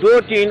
2-3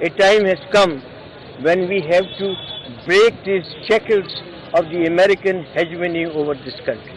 A time has come when we have to break these shackles of the American hegemony over this country.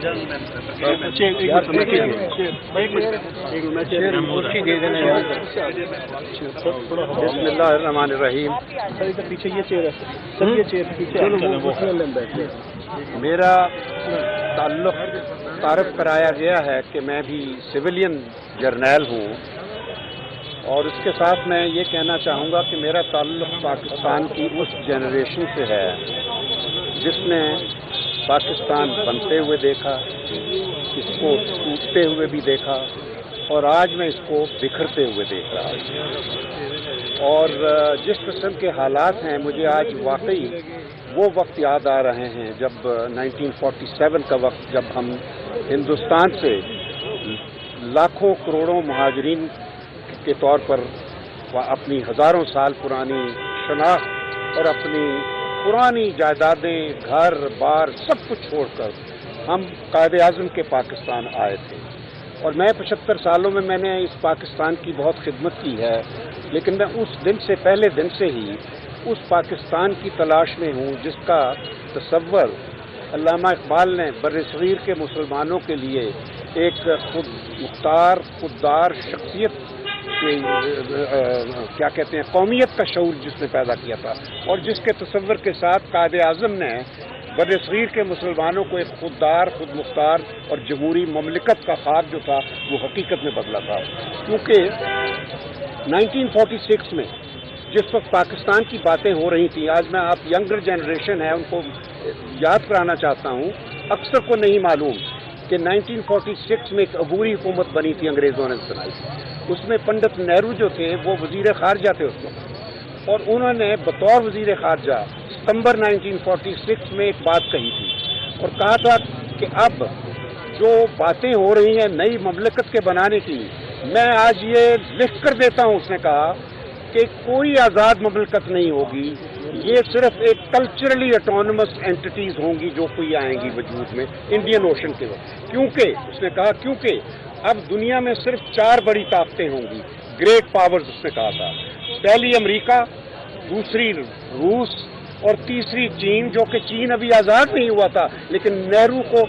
بسم اللہ الرحمن الرحیم. میرا تعلق تعارف کرایا گیا ہے کہ میں بھی سویلین جرنیل ہوں، اور اس کے ساتھ میں یہ کہنا چاہوں گا کہ میرا تعلق پاکستان کی اس جنریشن سے ہے جس نے پاکستان بنتے ہوئے دیکھا، اس کو ٹوٹتے ہوئے بھی دیکھا، اور آج میں اس کو بکھرتے ہوئے دیکھ رہا ہوں. اور جس قسم کے حالات ہیں، مجھے آج واقعی وہ وقت یاد آ رہے ہیں جب 1947 کا وقت، جب ہم ہندوستان سے لاکھوں کروڑوں مہاجرین کے طور پر اپنی ہزاروں سال پرانی شناخت اور اپنی پرانی جائیدادیں، گھر بار سب کچھ چھوڑ کر ہم قائد اعظم کے پاکستان آئے تھے. اور میں 75 سالوں میں نے اس پاکستان کی بہت خدمت کی ہے، لیکن میں اس دن سے پہلے دن سے ہی اس پاکستان کی تلاش میں ہوں جس کا تصور علامہ اقبال نے برصغیر کے مسلمانوں کے لیے ایک خود مختار خوددار شخصیت کیا کہتے ہیں قومیت کا شعور جس نے پیدا کیا تھا، اور جس کے تصور کے ساتھ قائد اعظم نے برصغیر کے مسلمانوں کو ایک خوددار، خود مختار اور جمہوری مملکت کا خواب جو تھا وہ حقیقت میں بدلا تھا. کیونکہ 1946 میں جس وقت پاکستان کی باتیں ہو رہی تھیں، آج میں آپ ینگر جنریشن ہے ان کو یاد کرانا چاہتا ہوں، اکثر کو نہیں معلوم کہ 1946 میں ایک عبوری حکومت بنی تھی، انگریزوں نے بنائی. اس میں پنڈت نہرو جو تھے وہ وزیر خارجہ تھے اس وقت، اور انہوں نے بطور وزیر خارجہ ستمبر 1946 میں ایک بات کہی تھی اور کہا تھا کہ اب جو باتیں ہو رہی ہیں نئی مملکت کے بنانے کی، میں آج یہ لکھ کر دیتا ہوں، اس نے کہا کہ کوئی آزاد مملکت نہیں ہوگی، یہ صرف ایک کلچرلی اٹونومس اینٹیز ہوں گی جو کوئی آئیں گی وجود میں انڈین اوشن کے وقت. کیونکہ اس نے کہا کیونکہ اب دنیا میں صرف 4 بڑی طاقتیں ہوں گی، گریٹ پاورز اس نے کہا تھا. پہلی امریکہ، دوسری روس، اور تیسری چین، جو کہ چین ابھی آزاد نہیں ہوا تھا، لیکن نہرو کو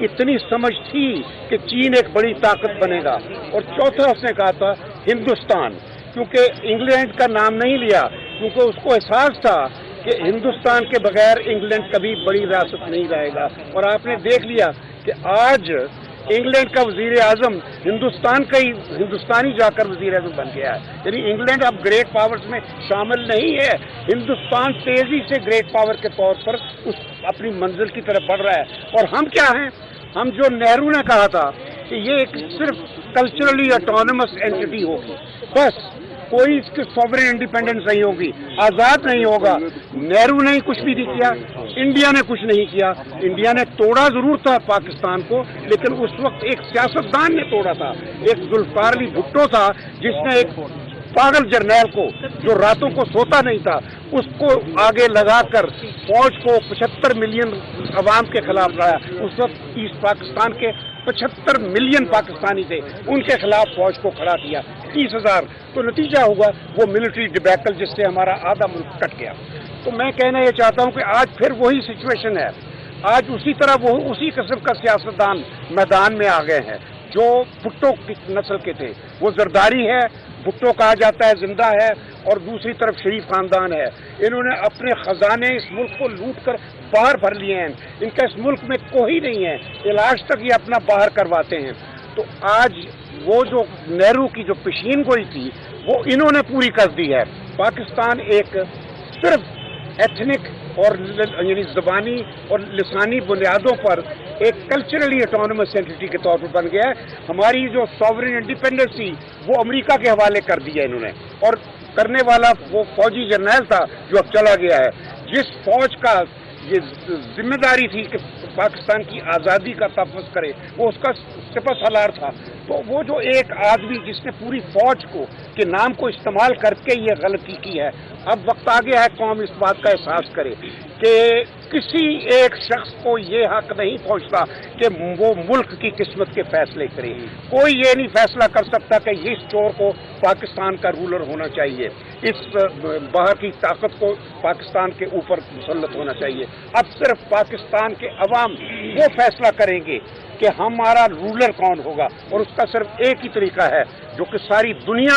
اتنی سمجھ تھی کہ چین ایک بڑی طاقت بنے گا. اور چوتھا اس نے کہا تھا ہندوستان، کیونکہ انگلینڈ کا نام نہیں لیا کیونکہ اس کو احساس تھا کہ ہندوستان کے بغیر انگلینڈ کبھی بڑی ریاست نہیں رہے گا. اور آپ نے دیکھ لیا کہ آج انگلینڈ کا وزیر اعظم ہندوستان کا ہی ہندوستانی جا کر وزیر اعظم بن گیا ہے. یعنی انگلینڈ اب گریٹ پاورز میں شامل نہیں ہے، ہندوستان تیزی سے گریٹ پاور کے طور پر اپنی منزل کی طرف بڑھ رہا ہے. اور ہم کیا ہیں؟ ہم جو نہرو نے کہا تھا کہ یہ ایک صرف کلچرلی اٹونومس اینٹی ہوگی، بس کوئی اس کی سوورن انڈیپینڈنس نہیں ہوگی، آزاد نہیں ہوگا. نہرو نے کچھ بھی نہیں کیا، انڈیا نے کچھ نہیں کیا. انڈیا نے توڑا ضرور تھا پاکستان کو، لیکن اس وقت ایک سیاستدان نے توڑا تھا، ایک ذوالفقار علی بھٹو تھا جس نے ایک پاگل جرنیل کو جو راتوں کو سوتا نہیں تھا اس کو آگے لگا کر فوج کو 75 ملین عوام کے خلاف لایا. اس وقت ایسٹ پاکستان کے 75 ملین پاکستانی تھے، ان کے خلاف فوج کو کھڑا کیا 30,000. تو نتیجہ ہوگا وہ ملٹری ڈبیکل جس سے ہمارا آدھا ملک کٹ گیا. تو میں کہنا یہ چاہتا ہوں کہ آج پھر وہی سچویشن ہے، آج اسی طرح وہ اسی قسم کا سیاستدان میدان میں آ گئے ہیں جو بھٹو کی نسل کے تھے. وہ زرداری ہے، بھٹو کہا جاتا ہے زندہ ہے، اور دوسری طرف شریف خاندان ہے. انہوں نے اپنے خزانے اس ملک کو لوٹ کر باہر بھر لیے ہیں. ان کا اس ملک میں کوئی نہیں ہے، علاج تک یہ اپنا باہر کرواتے ہیں. تو آج وہ جو نہرو کی جو پیشین گوئی تھی وہ انہوں نے پوری کر دی ہے. پاکستان ایک صرف ایتھنک اور یعنی زبانی اور لسانی بنیادوں پر ایک کلچرلی اٹونومس اینٹی کے طور پر بن گیا ہے. ہماری جو سوورن انڈیپینڈنس تھی وہ امریکہ کے حوالے کر دی ہے انہوں نے، اور کرنے والا وہ فوجی جرنیل تھا جو اب چلا گیا ہے. جس فوج کا یہ ذمہ داری تھی کہ پاکستان کی آزادی کا تحفظ کرے وہ اس کا سپہ سالار تھا. تو وہ جو ایک آدمی جس نے پوری فوج کو کے نام کو استعمال کر کے یہ غلطی کی ہے، اب وقت آ گیا ہے قوم اس بات کا احساس کرے کہ کسی ایک شخص کو یہ حق نہیں پہنچتا کہ وہ ملک کی قسمت کے فیصلے کرے. کوئی یہ نہیں فیصلہ کر سکتا کہ اس چور کو پاکستان کا رولر ہونا چاہیے، اس باہر کی طاقت کو پاکستان کے اوپر مسلط ہونا چاہیے. اب صرف پاکستان کے عوام وہ فیصلہ کریں گے کہ ہمارا رولر کون ہوگا، اور اس کا صرف ایک ہی طریقہ ہے جو کہ ساری دنیا